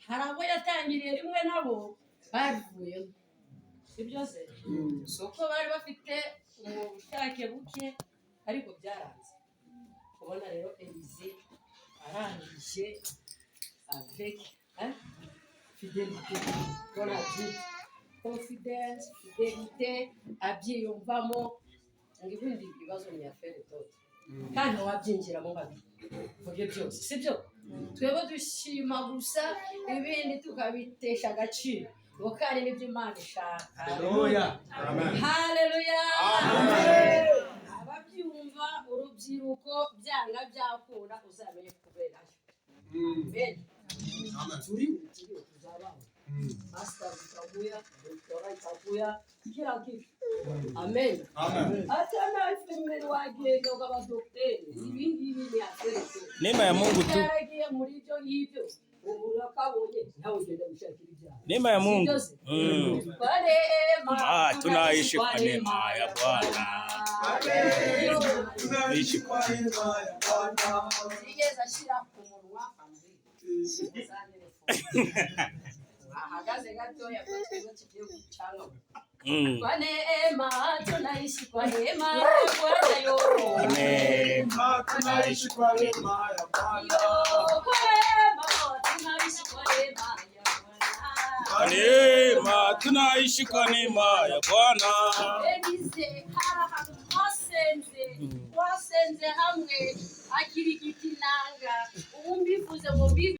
hari abo yatangiriye rimwe nabo bavuyeho sibyo se soko bari bafite ubushake buke ariko byaranze kubona rero Elize arangije avec fidélité voilà dit confidence fidélité abyiyumvamo ngo ibindi bibazo ni affaire d'autre kandi wabyinjiramo babiri mubyo byose sibyo twebwe dushima gusa ibindi tukabitesha agaciro ngo kandi nibyo Imana ishaka. Haleluya amen haleluya amen ababyumva urubyiruko byanga byakunda uzamenye kubera amen turi tuzabaho master ikabuya doctora ikabuya kila kitu amen hata ifemeri wagenda ukabadokiteri ibindi ni aferese neema ya Mungu tu muri byo hivyo urakabonye nawe ugenda gushakira ibyaha neema ya Mungu tunaishi kwa neema ya Bwana tunaishi kwa neema ya Bwana sigeza shira ku munwa ahagaze gato yafatwe n'kigiye gucanga kwa neema tunaishi kwa neema ya Bwana yo amen tunaishi kwa neema ya Bwana kwa neema tunaishi kwa neema ya Bwana Elize harahantu wasenze hamwe akiri gitinanga ubu mbivuze ngo